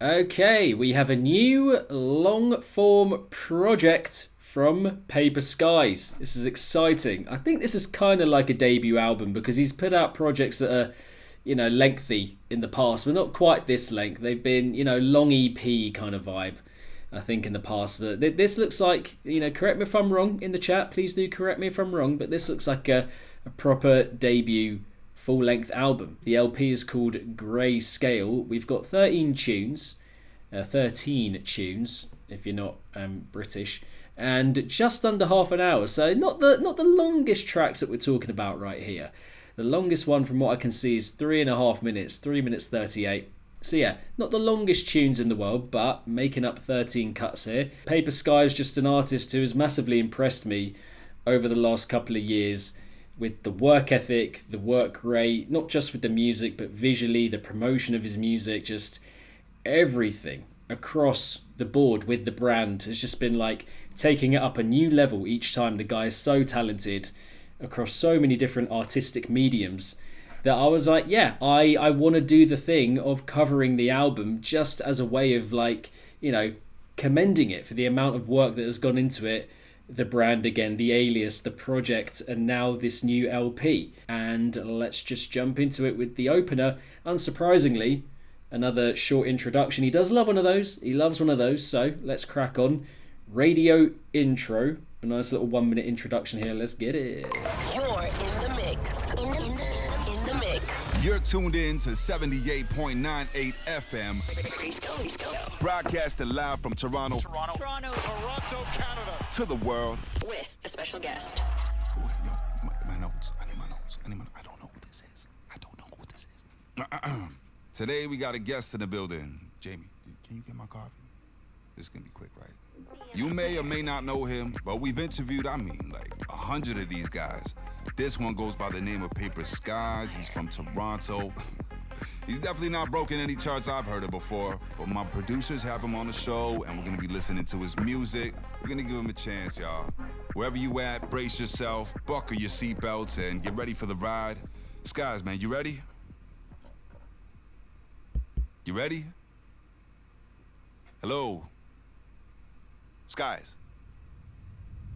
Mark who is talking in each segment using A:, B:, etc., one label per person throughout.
A: Okay, we have a new long-form project from Paper Skies. This is exciting. I think this is kind of like a debut album because he's put out projects that are, lengthy in the past, but not quite this length. They've been, long EP kind of vibe, I think, in the past. But this looks like, correct me if I'm wrong in the chat. Please do correct me if I'm wrong, but this looks like a proper debut full-length album. The LP is called Greyscale. We've got 13 tunes, if you're not British, and just under half an hour. So not the longest tracks that we're talking about right here. The longest one, from what I can see, is 3.5 minutes, 3 minutes 38. So yeah, not the longest tunes in the world, but making up 13 cuts here. Paper Sky is just an artist who has massively impressed me over the last couple of years, with the work ethic, the work rate, not just with the music, but visually, the promotion of his music, just everything across the board with the brand has just been like taking it up a new level each time. The guy is so talented across so many different artistic mediums that I was like, yeah, I want to do the thing of covering the album just as a way of commending it for the amount of work that has gone into it. The brand again, the alias, the project, and now this new LP. And let's just jump into it with the opener. Unsurprisingly, another short introduction. He does love one of those. He loves one of those. So let's crack on. Radio intro. A nice little 1 minute introduction here. Let's get it.
B: You're in the mix. In the mix.
C: You're tuned in to 78.98 FM.
B: Greyscale.
C: Broadcasted live from Toronto,
D: Canada.
C: to the world.
B: With a special guest.
C: Yo, my notes. I need my notes. I don't know what this is. Today we got a guest in the building. Jamie, can you get my coffee? This is gonna be quick, right? You may or may not know him, but we've interviewed, 100 of these guys. This one goes by the name of Paper Skies. He's from Toronto. He's definitely not broken any charts I've heard of before, but my producers have him on the show, and we're gonna be listening to his music. We're gonna give him a chance, y'all. Wherever you at, brace yourself, buckle your seatbelts, and get ready for the ride. Skies, man, you ready? You ready? Hello? Skies.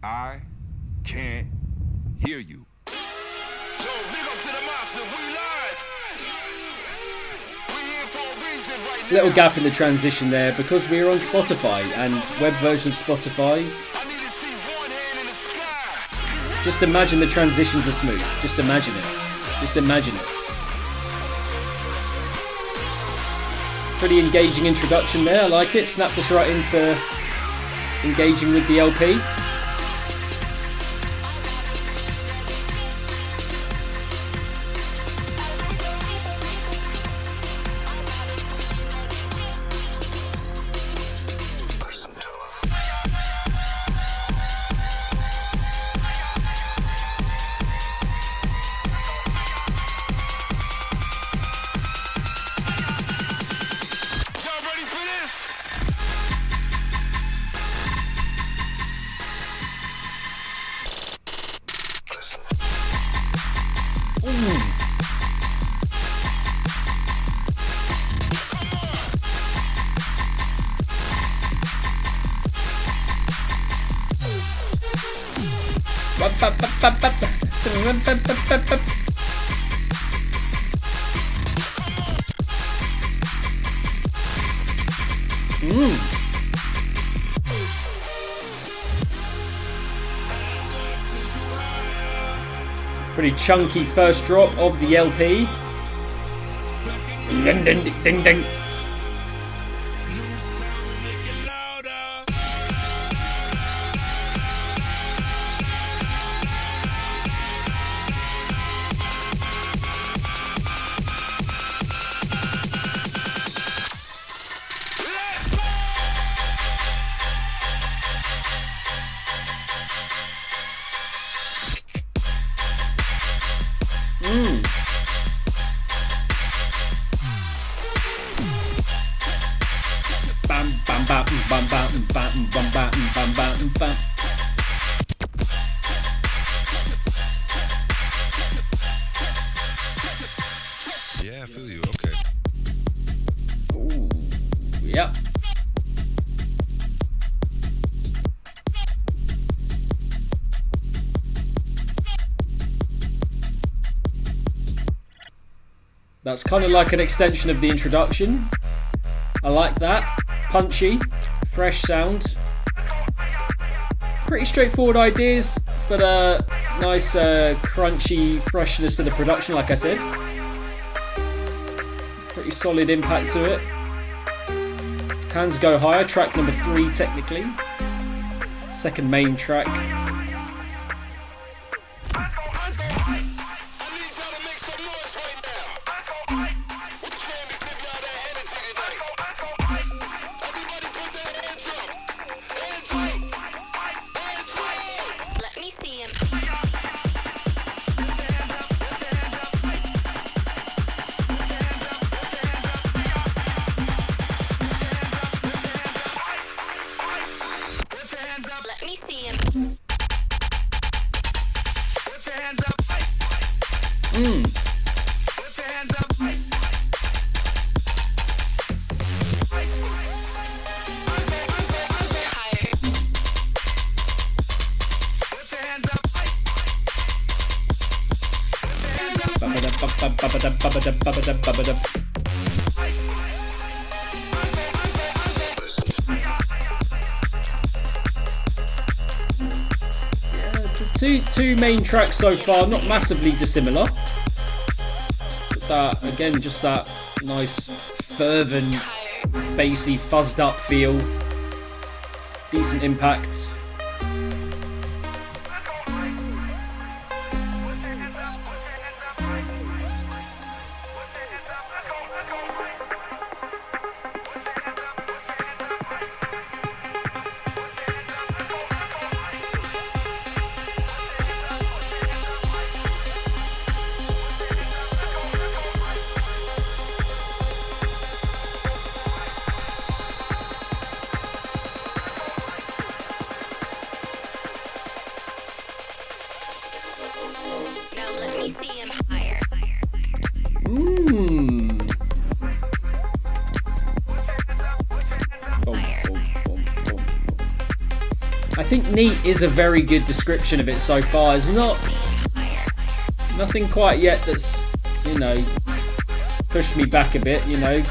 C: I can't hear you. Yo, big up to the master, we live. We here for a reason right now.
A: Little gap in the transition there because we're on Spotify, and web version of Spotify.
C: I need to see one hand in the sky.
A: Just imagine the transitions are smooth. Just imagine it. Just imagine it. Pretty engaging introduction there. I like it. Snapped us right into engaging with the LP.
C: Y'all ready for this?
A: Pretty chunky first drop of the LP. Ding, ding, ding, ding. Bam, bam, bam, bam, bam, bam, bam, bam, bam, bam, bam.
C: Yeah, I feel you. Okay.
A: Ooh, That's kind of like an extension of the introduction. I like that. Punchy, fresh sound. Pretty straightforward ideas, but nice crunchy freshness to the production, like I said. Pretty solid impact to it. Hands Go Higher, track number 3 technically. Second main track. Two main tracks so far, not massively dissimilar. But that, again, just that nice, fervent, bassy, fuzzed up feel. Decent impact. I think neat is a very good description of it so far. It's nothing quite yet that's, you know, pushed me back a bit, you know,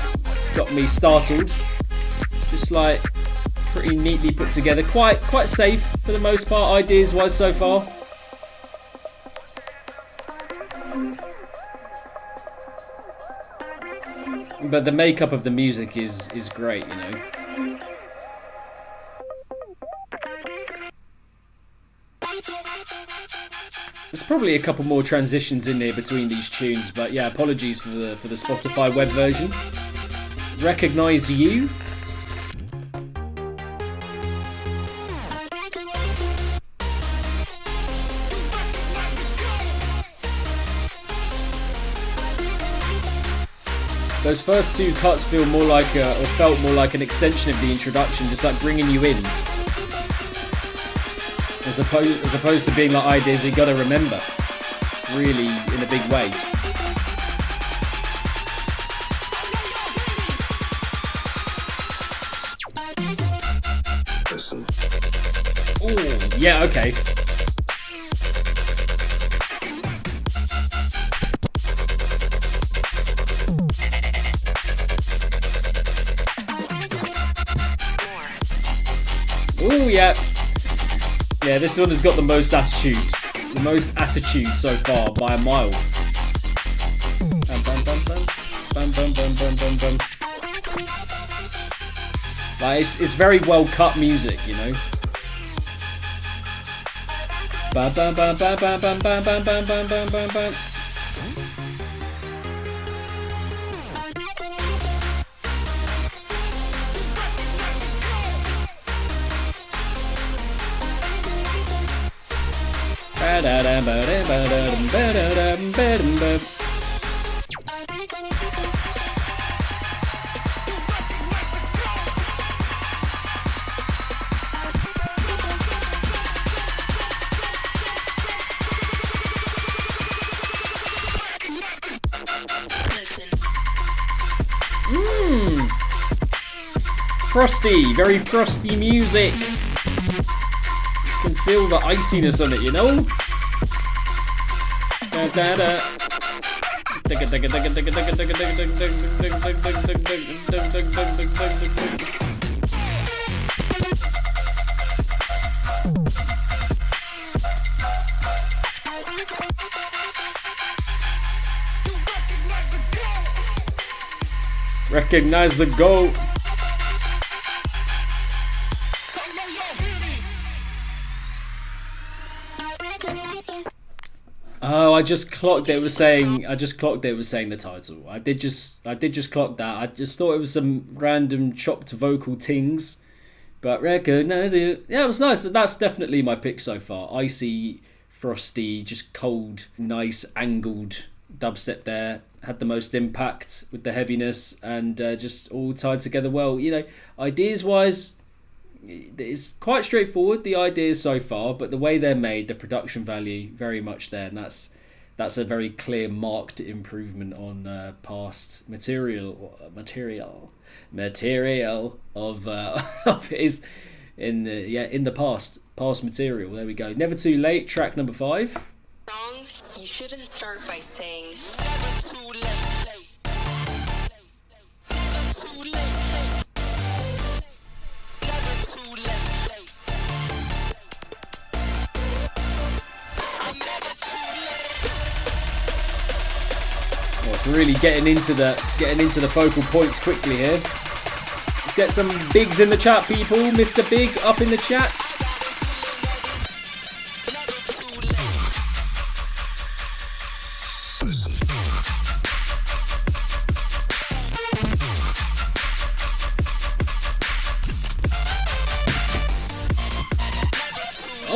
A: got me startled. Just like pretty neatly put together, quite safe for the most part, ideas wise so far. But the makeup of the music is great, you know. There's probably a couple more transitions in there between these tunes, but yeah, apologies for the Spotify web version. Recognize You. Those first two cuts feel more like, or felt more like an extension of the introduction, just like bringing you in. As opposed to being like ideas you gotta remember, really in a big way. Ooh, yeah, okay. Ooh, yeah. Yeah, this one has got the most attitude. The most attitude so far by a mile. Like, it's very well cut music, you know. Frosty, very frosty music. You can feel the iciness on it, you know? Recognize the goat. Oh, I just clocked it was saying the title. I did just clock that. I just thought it was some random chopped vocal tings. But recognize it. Yeah, it was nice. That's definitely my pick so far. Icy, frosty, just cold, nice angled dubstep there. Had the most impact with the heaviness and just all tied together well. You know, ideas wise, it's quite straightforward, the ideas so far, but the way they're made, the production value, very much there, and that's a very clear, marked improvement on past material of of his in the past material. There we go. Never Too Late, track number 5.
B: Wrong. You shouldn't start by saying
A: it's really getting into the focal points quickly here. Let's get some bigs in the chat, people. Mr. Big up in the chat.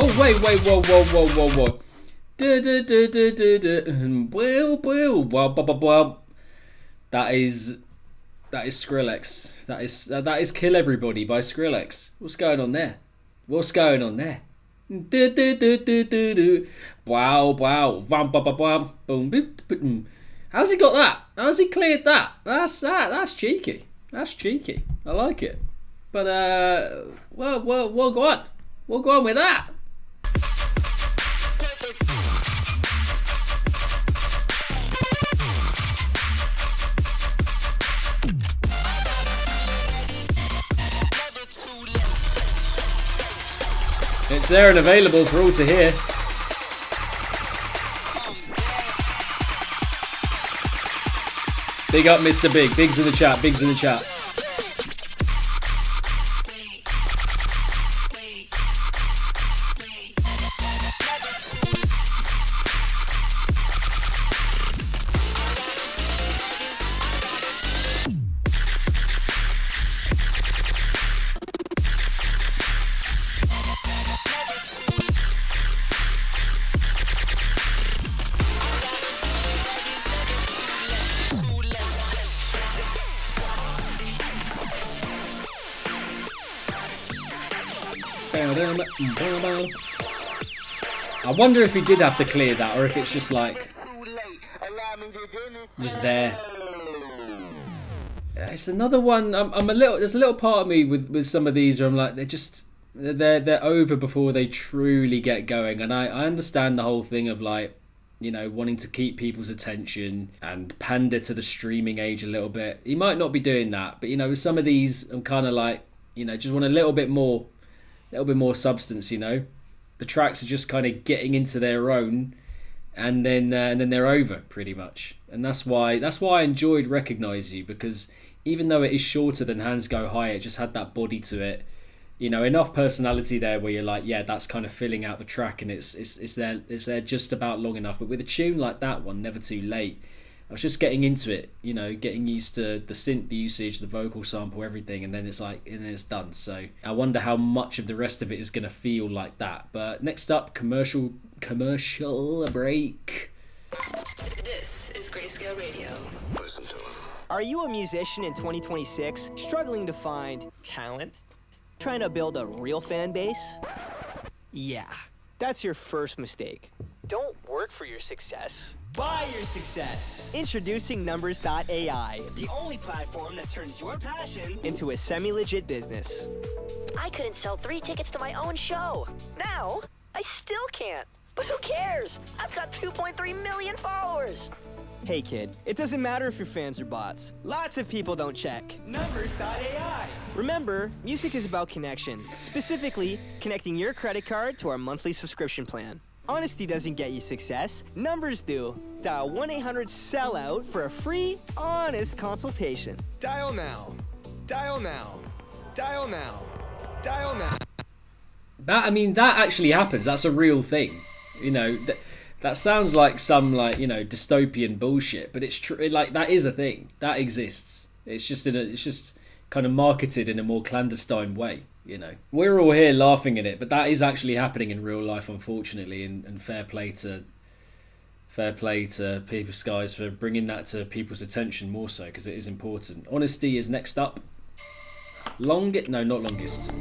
A: Oh wait, whoa. Well. That is Skrillex. That is Kill Everybody by Skrillex. What's going on there? Wow. Boom. How's he got that? How's he cleared that? That's cheeky. I like it. But well, go on. We'll go on with that. It's there and available for all to hear. Big up Mr. Big. Bigs in the chat. I wonder if he did have to clear that, or if it's just like just there. It's another one. There's a little part of me with some of these where I'm like, they're over before they truly get going, and I understand the whole thing of like, you know, wanting to keep people's attention and pander to the streaming age a little bit. He might not be doing that, but you know, with some of these, I'm kind of like, you know, just want a little bit more substance. You know, the tracks are just kind of getting into their own, and then they're over pretty much. And that's why I enjoyed Recognize You, because even though it is shorter than Hands Go High, it just had that body to it. You know, enough personality there where you're like, yeah, that's kind of filling out the track, and it's there just about long enough. But with a tune like that one, Never Too Late, I was just getting into it, you know, getting used to the synth, the usage, the vocal sample, everything, and then it's done. So I wonder how much of the rest of it is going to feel like that. But next up, commercial break.
B: this is Greyscale Radio.
D: Listen to him. Are you a musician in 2026 struggling to find talent? Trying to build a real fan base? Yeah, that's your first mistake. Don't work for your success. Buy your success. Introducing Numbers.ai, the only platform that turns your passion into a semi-legit business.
E: I couldn't sell 3 tickets to my own show. Now, I still can't. But who cares? I've got 2.3 million followers.
D: Hey kid, it doesn't matter if your fans are bots. Lots of people don't check. Numbers.ai. Remember, music is about connection. Specifically, connecting your credit card to our monthly subscription plan. Honesty doesn't get you success. Numbers do. Dial 1-800-SELLOUT for a free, honest consultation. Dial now. Dial now. Dial now. Dial now.
A: That actually happens. That's a real thing. You know, that sounds like some dystopian bullshit, but it's true. Like, that is a thing that exists. It's just kind of marketed in a more clandestine way. You know, we're all here laughing at it, but that is actually happening in real life, unfortunately. And fair play to People Skies for bringing that to people's attention more so, because it is important. Honesty is next up. Not longest.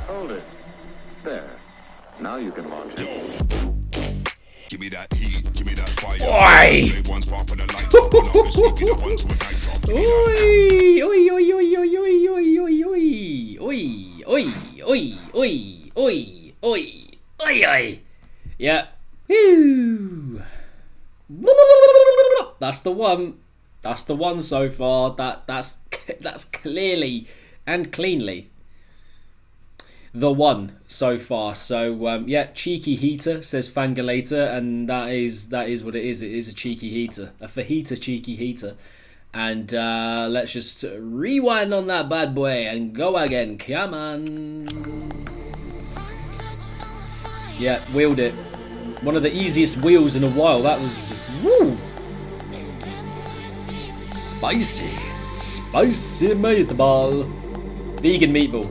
F: Hold it. There. Now you can launch it.
C: Give me that heat, give me that fire.
A: Oi! Oi. Yeah. Woo. That's the one. That's the one so far. That's clearly and cleanly the one so far. So cheeky heater, says Fangalator, and that is what it is. It is a cheeky heater, a fajita cheeky heater. And let's just rewind on that bad boy and go again. Come on. Yeah, wheeled it. One of the easiest wheels in a while. That was woo. Spicy meatball. Vegan meatball.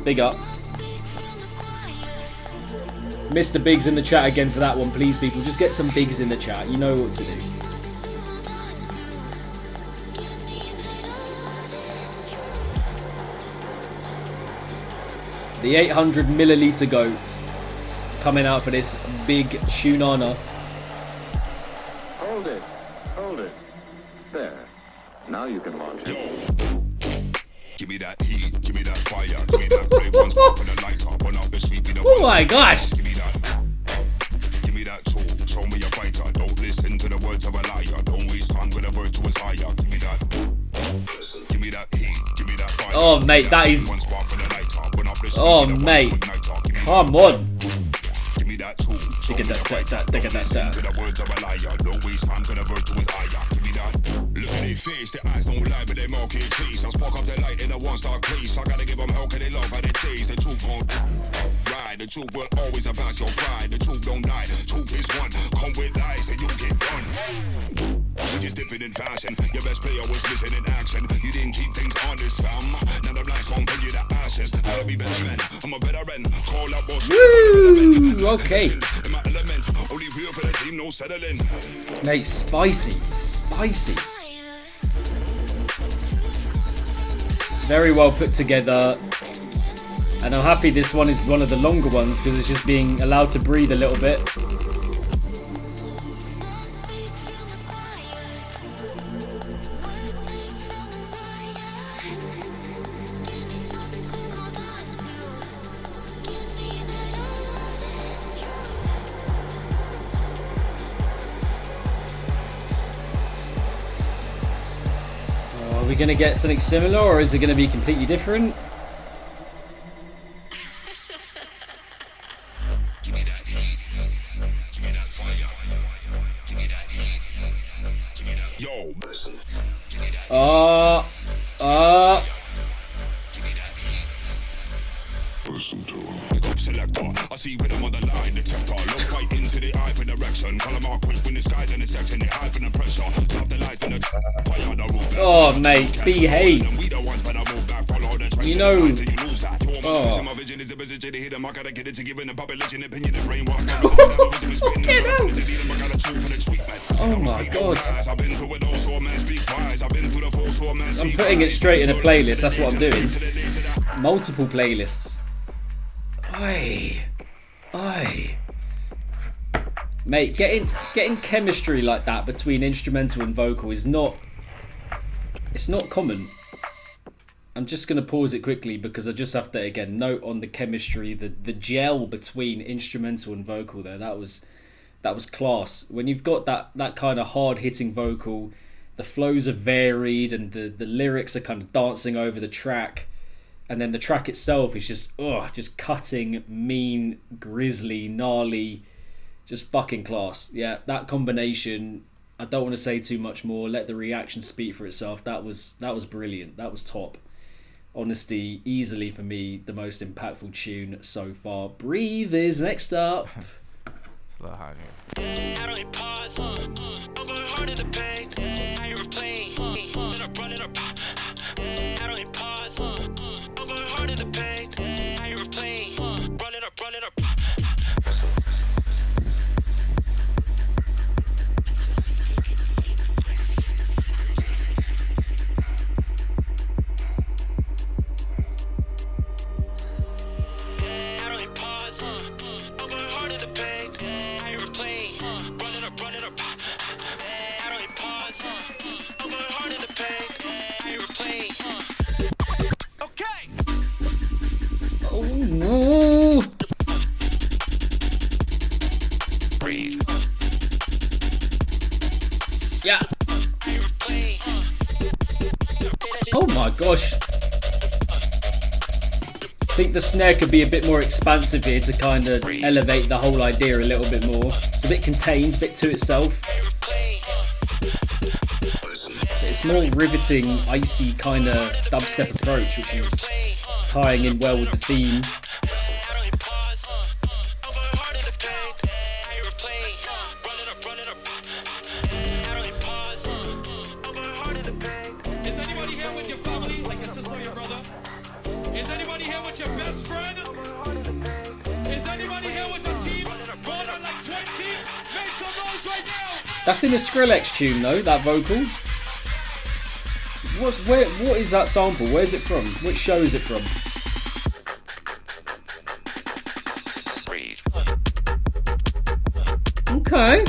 A: Big up. Mr. Biggs in the chat again for that one, please, people. Just get some bigs in the chat. You know what to do. The 800 milliliter goat coming out for this big Shunana.
F: Hold it. There. Now you can launch it.
C: Give me that heat, give me that fire, give me that flame, one spark with a light up, one up the street,
A: Oh my gosh!
C: Give me that tool, show me a fighter, don't listen to the words of a liar, don't waste time with a virtuous hire, give me that heat, give me that fire.
A: Oh mate, that is... Oh mate, come on.
C: Give me that tool, show me a fighter, don't listen to the words of a liar, don't waste time with a virtuous hire, give me that. Look at their face, their eyes don't lie, but they mark it please. I spark up the light in a one-star crease. I gotta give them hell, cause they love how they taste. The truth won't ride, the truth will always advance your pride. The truth don't lie, truth is one. Come with lies and you get done. Just different in fashion, your best player was missing in action. You didn't keep things honest, fam. Now the lights won't bring you the ashes. I'll be better man, I'm a better man. Call up boss.
A: Woo! Okay.
C: In my element, only real for the team, no settling.
A: Mate, spicy. Very well put together, and I'm happy this one is one of the longer ones because it's just being allowed to breathe a little bit. Are we going to get something similar, or is it going to be completely different?
C: I see with them on the line, the checker. Look right into the eye for direction. Color mark quick when the sky's in the section. They hide from the pressure. Stop the light in the fire, the roof.
A: Oh, mate, behave. You know. Oh. Oh my god. I'm putting it straight in a playlist, that's what I'm doing. Multiple playlists. Aye. Mate, getting chemistry like that between instrumental and vocal is not... It's not common. I'm just going to pause it quickly because I just have to, again, note on the chemistry, the gel between instrumental and vocal there. That was class. When you've got that kind of hard-hitting vocal, the flows are varied and the lyrics are kind of dancing over the track. And then the track itself is just cutting, mean, grisly, gnarly, just fucking class. Yeah, that combination, I don't want to say too much more. Let the reaction speak for itself. That was brilliant. That was top. Honesty, easily for me, the most impactful tune so far. Breathe is next up.
G: It's a little hot here.
A: Oh, yeah. Oh my gosh. I think the snare could be a bit more expansive here to kind of elevate the whole idea a little bit more. It's a bit contained, a bit to itself. It's more riveting, icy kind of dubstep approach, which is tying in well with the theme.
H: Is anybody here with your family, like your sister or your brother? Is anybody here with your best friend? Is anybody here with a team? More than like 20? Make some noise right now!
A: That's in a Skrillex tune though, that vocal. What is that sample? Where's it from? Which show is it from? Okay.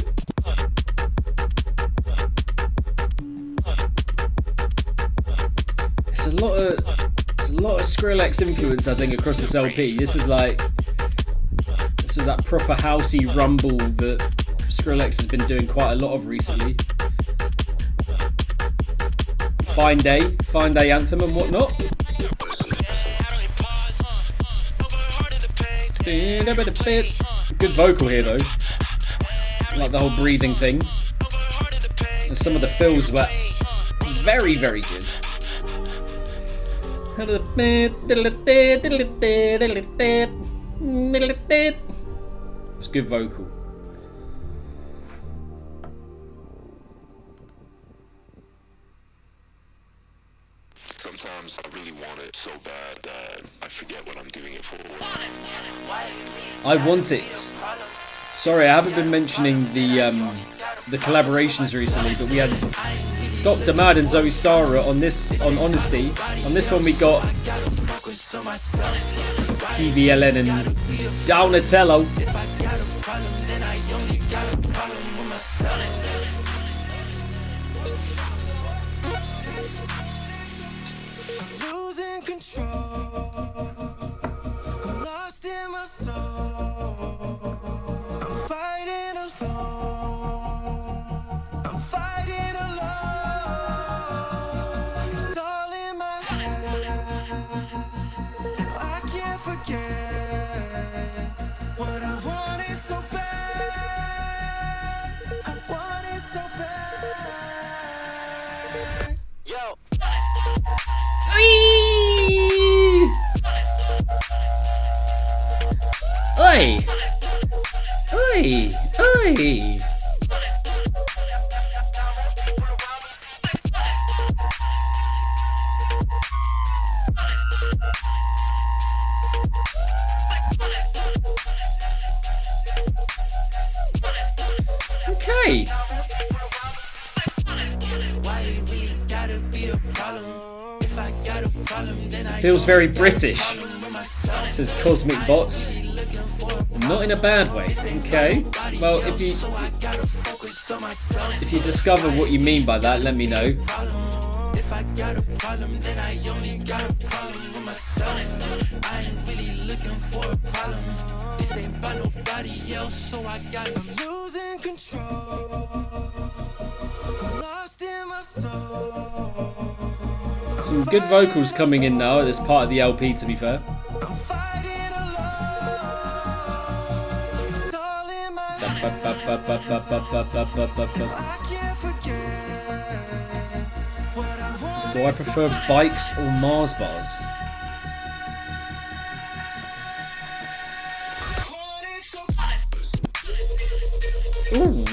A: There's a lot of Skrillex influence, I think, across this LP. This is that proper housey rumble that Skrillex has been doing quite a lot of recently. Fine Day anthem and whatnot. Good vocal here though. I like the whole breathing thing. And some of the fills were very, very good. It's good vocal.
I: Sometimes I really want it so bad that I forget what I'm doing it for.
A: I want it. Sorry, I haven't been mentioning the collaborations recently, but we had Dr. Mad and Zoe Starr on Honesty. On this one we got PVLN and Donatello.
J: Losing control, I'm lost in my soul. I'm fighting alone. I'm fighting alone. It's all in my head. I can't forget what I wanted so bad. I wanted so bad. Yo.
A: Oi! Oi! Oi! Feels very British. Says Cosmic Bots. Not in a bad way. Okay. Well, if you discover what you mean by that, let me know.
J: If I got a problem, then I only got a problem with myself. I ain't really looking for a problem. This ain't by nobody else, so I'm losing control. I'm lost in my soul.
A: Some good vocals coming in now at this part of the LP, to be fair.
J: I'm fighting alone. It's all in my head. I can't forget what I want.
A: Do I prefer bikes or Mars bars? Ooh.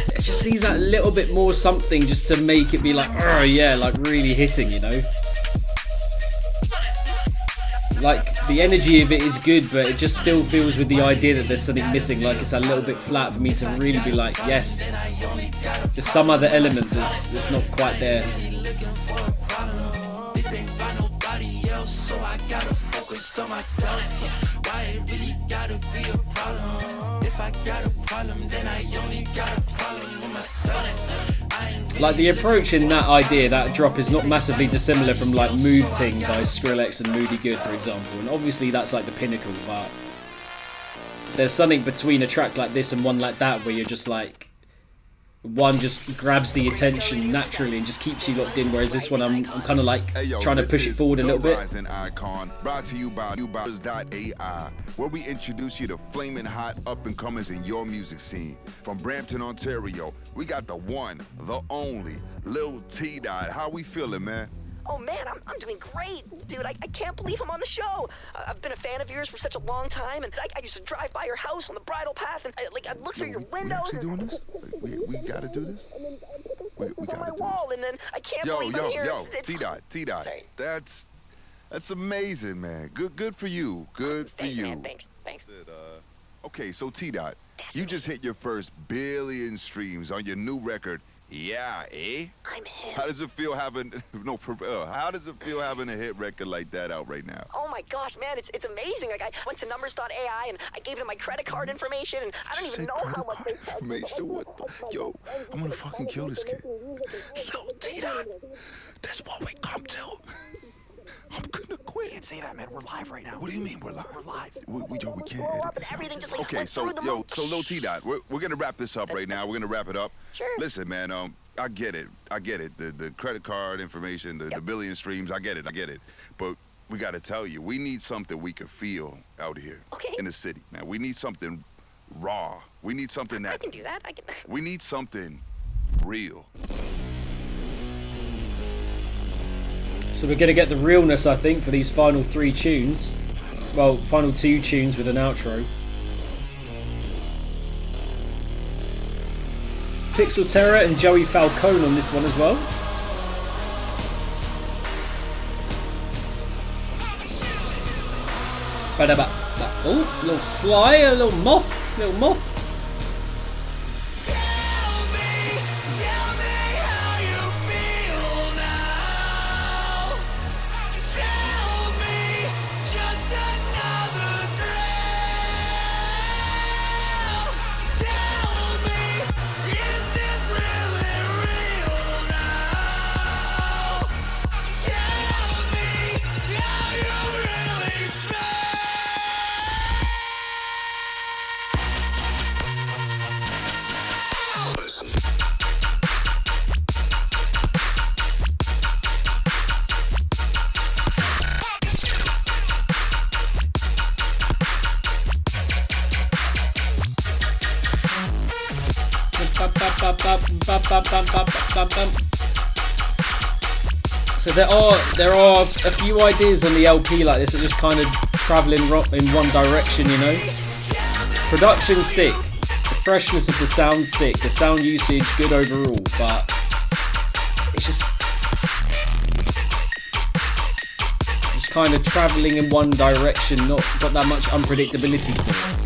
A: It just needs that little bit more something just to make it be like, oh yeah, like really hitting, you know? Like, the energy of it is good, but it just still feels with the idea that there's something missing, like it's a little bit flat for me to really be like, yes. Just some other element that's not quite there. Like, the approach in that idea, that drop, is not massively dissimilar from like Mood Ting by Skrillex and Moody Good, for example, and obviously that's like the pinnacle, but there's something between a track like this and one like that where you're just like, one just grabs the attention naturally and just keeps you locked in, whereas this one I'm kind of like trying to push it forward a little bit.
C: Icon, brought to you by AI, where we introduce you to flaming hot up-and-comers in your music scene. From Brampton, Ontario, we got the one, the only, Lil T Dot. How we feeling, man?
E: Oh man, I'm doing great, dude. I can't believe I'm on the show. I've been a fan of yours for such a long time, and I used to drive by your house on the bridle path, and I'd look through your windows.
C: We actually doing this? We gotta do this? We gotta do
E: wall, and then I can't believe I'm here.
C: T-Dot.
E: Sorry.
C: That's amazing, man. Good for you. Good for you.
E: Man, thanks.
C: Okay, so T-Dot, you just hit your first billion streams on your new record. Yeah, eh?
E: I'm him.
C: How does it feel having how does it feel having a hit record like that out right now?
E: Oh my gosh, man, it's amazing. Like, I went to numbers.ai and I gave them my credit card information, and I don't even know how much they said.
C: Information? What the? Yo, I'm gonna fucking kill this kid. Yo, T-Dot, that's what we come to. I'm gonna quit.
K: Can't say that, man. We're live right now.
C: What do you mean we're live?
K: We're live.
C: We can't edit this.
E: Everything just like
C: okay,
E: went
C: so
E: through the
C: so Lil T-Dot, we're gonna wrap this up right now. We're gonna wrap it up.
E: Sure.
C: Listen, man, I get it. The credit card information, the billion streams, I get it. But we gotta tell you, we need something we can feel out here in the city, man. We need something raw. We need something that
E: I can do that.
C: We need something real.
A: So we're going to get the realness, I think, for these final 3 tunes. Well, final 2 tunes with an outro. Pixel Terror and Joey Falcone on this one as well. Oh, a little fly, a little moth. So there are a few ideas on the LP like this that just kind of travel in one direction, you know. Production sick, the freshness of the sound sick, the sound usage good overall, but it's just kind of travelling in one direction, not got that much unpredictability to it.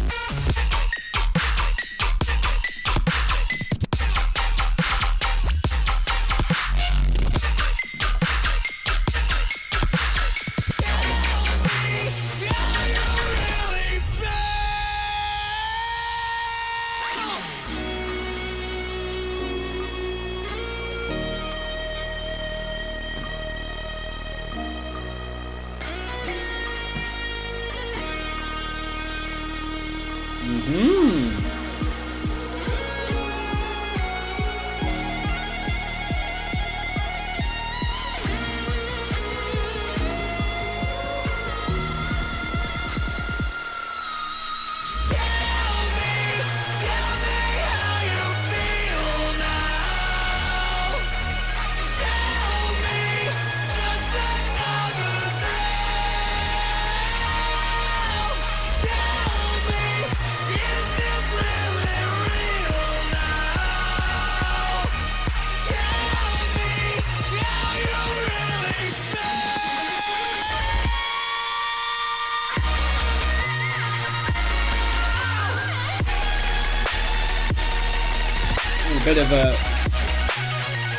A: A bit of a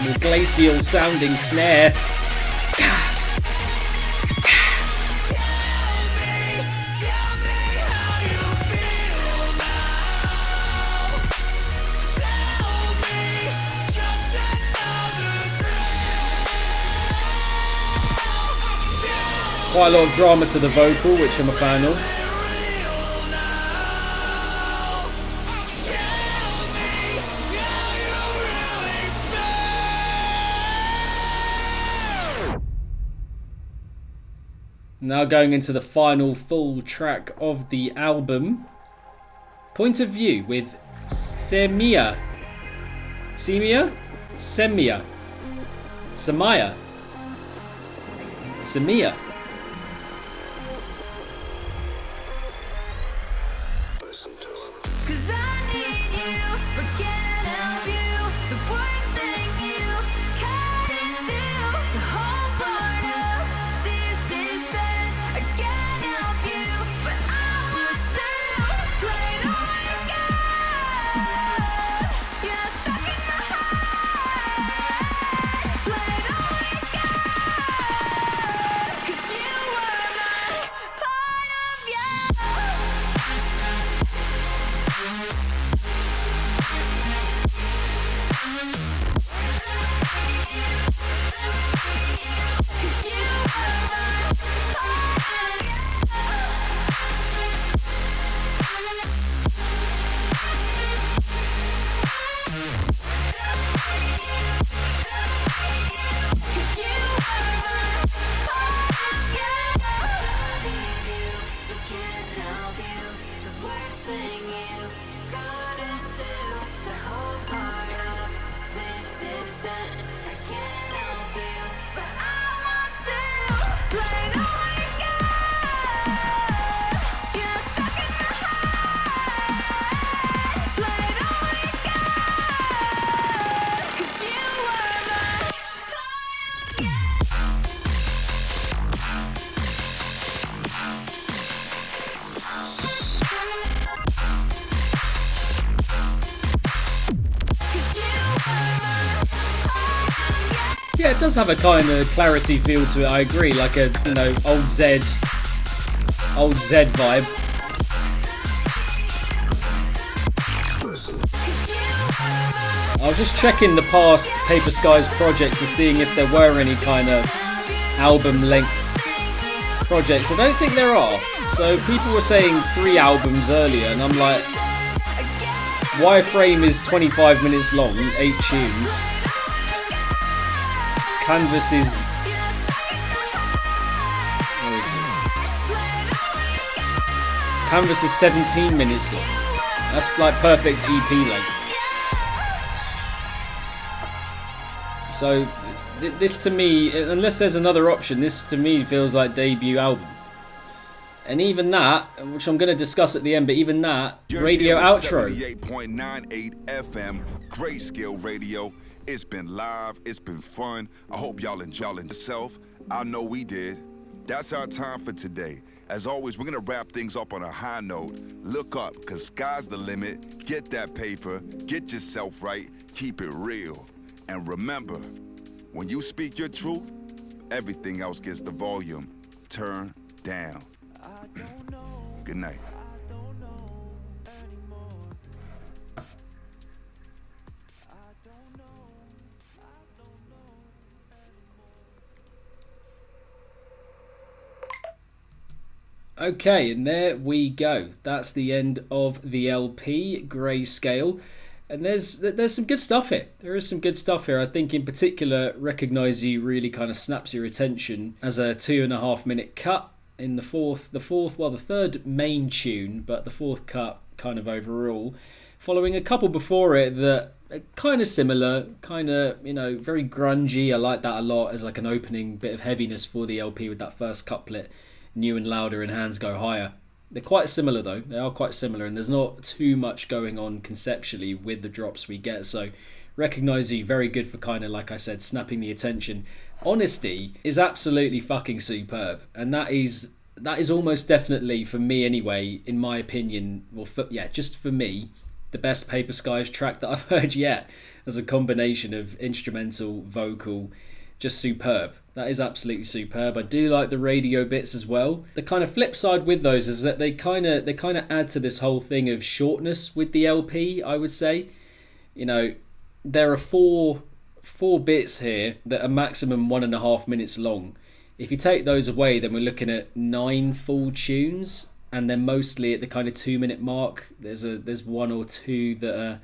A: more glacial sounding snare. Quite a lot of drama to the vocal, which I'm a fan of. Now going into the final full track of the album. Point of View with Semia. Semia? Semia. Samaya. Semia. Yeah, it does have a kind of clarity feel to it, I agree, like a, you know, old Z vibe. I was just checking the past Paper Skies projects and seeing if there were any kind of album length projects. I don't think there are. So people were saying 3 albums earlier, and I'm like, Wireframe is 25 minutes long, 8 tunes. Canvas is... where is it? Canvas is 17 minutes long. That's like perfect EP length. So this to me, unless there's another option, this to me feels like debut album. And even that, which I'm going to discuss at the end, but even that, radio outro.
C: 78.98 FM, Greyscale Radio. It's been live, it's been fun. I hope y'all enjoying yourself. I know we did. That's our time for today. As always, we're gonna wrap things up on a high note. Look up, cause sky's the limit. Get that paper, get yourself right, keep it real. And remember, when you speak your truth, everything else gets the volume turned down. Good night.
A: Okay, and there we go. That's the end of the LP, Greyscale. And there's some good stuff here. There is some good stuff here. I think in particular, Recognize You really kind of snaps your attention as a 2.5 minute cut in the third main tune, but the fourth cut kind of overall. Following a couple before it that are kind of similar, kind of, very grungy. I like that a lot as like an opening bit of heaviness for the LP with that first couplet. New and louder and hands go higher. They're quite similar though. They are quite similar, and there's not too much going on conceptually with the drops we get. So Recognize You, very good for kind of, like I said, snapping the attention. Honesty is absolutely fucking superb, and that is almost definitely, for me anyway, in my opinion, just for me, the best Paper Skies track that I've heard yet, as a combination of instrumental, vocal, just superb. That is absolutely superb. I do like the radio bits as well. The kind of flip side with those is that they kind of add to this whole thing of shortness with the LP, I would say. There are four bits here that are maximum 1.5 minutes long. If you take those away, then we're looking at 9 full tunes, and they're mostly at the kind of 2-minute mark. There's one or two that are,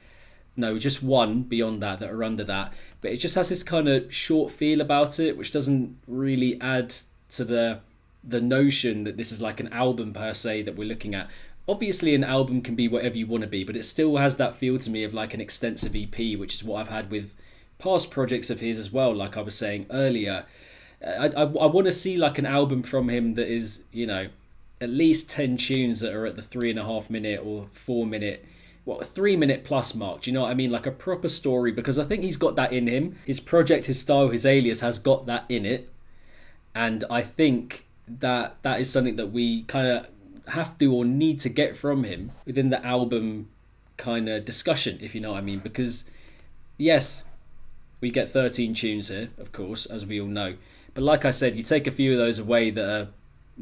A: no, just one beyond that are under that. But it just has this kind of short feel about it, which doesn't really add to the notion that this is like an album per se that we're looking at. Obviously, an album can be whatever you want to be, but it still has that feel to me of like an extensive EP, which is what I've had with past projects of his as well, like I was saying earlier. I want to see like an album from him that is, at least 10 tunes that are at the 3.5 minute or 4 minute, 3 minute plus mark. Do you know what I mean? Like a proper story, because I think he's got that in him. His project, his style, his alias has got that in it. And I think that is something that we kind of have to or need to get from him within the album kind of discussion, if you know what I mean. Because yes, we get 13 tunes here, of course, as we all know. But like I said, you take a few of those away that are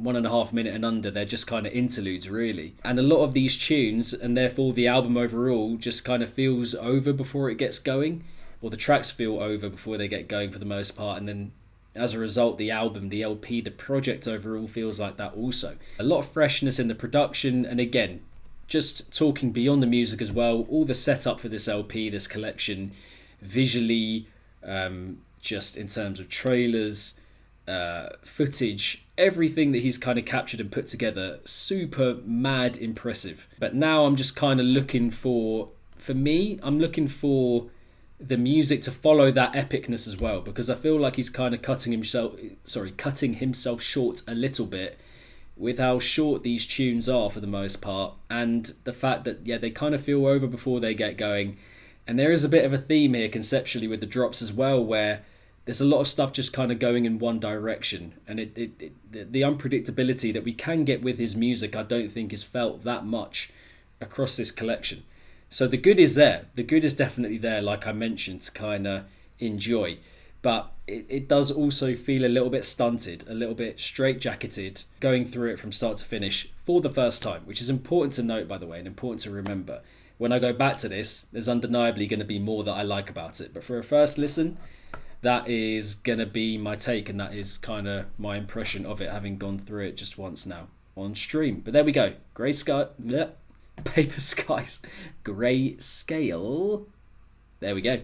A: 1.5 minute and under, they're just kind of interludes really. And a lot of these tunes, and therefore the album overall, just kind of feels over before it gets going, or the tracks feel over before they get going for the most part. And then as a result, the album, the LP, the project overall feels like that also. A lot of freshness in the production, and again, just talking beyond the music as well, all the setup for this LP, this collection, visually, just in terms of trailers, footage, everything that he's kind of captured and put together, super mad impressive. But now I'm just kind of looking for I'm looking for the music to follow that epicness as well, because I feel like he's kind of cutting himself short a little bit with how short these tunes are for the most part, and the fact that they kind of feel over before they get going. And there is a bit of a theme here conceptually with the drops as well, where there's a lot of stuff just kind of going in one direction, and the unpredictability that we can get with his music, I don't think is felt that much across this collection. So the good is there. The good is definitely there, like I mentioned, to kind of enjoy. But it does also feel a little bit stunted, a little bit straitjacketed, going through it from start to finish for the first time, which is important to note, by the way, and important to remember. When I go back to this, there's undeniably going to be more that I like about it. But for a first listen, that is going to be my take, and that is kind of my impression of it, having gone through it just once now on stream. But there we go. Paper Skies. Greyscale. There we go.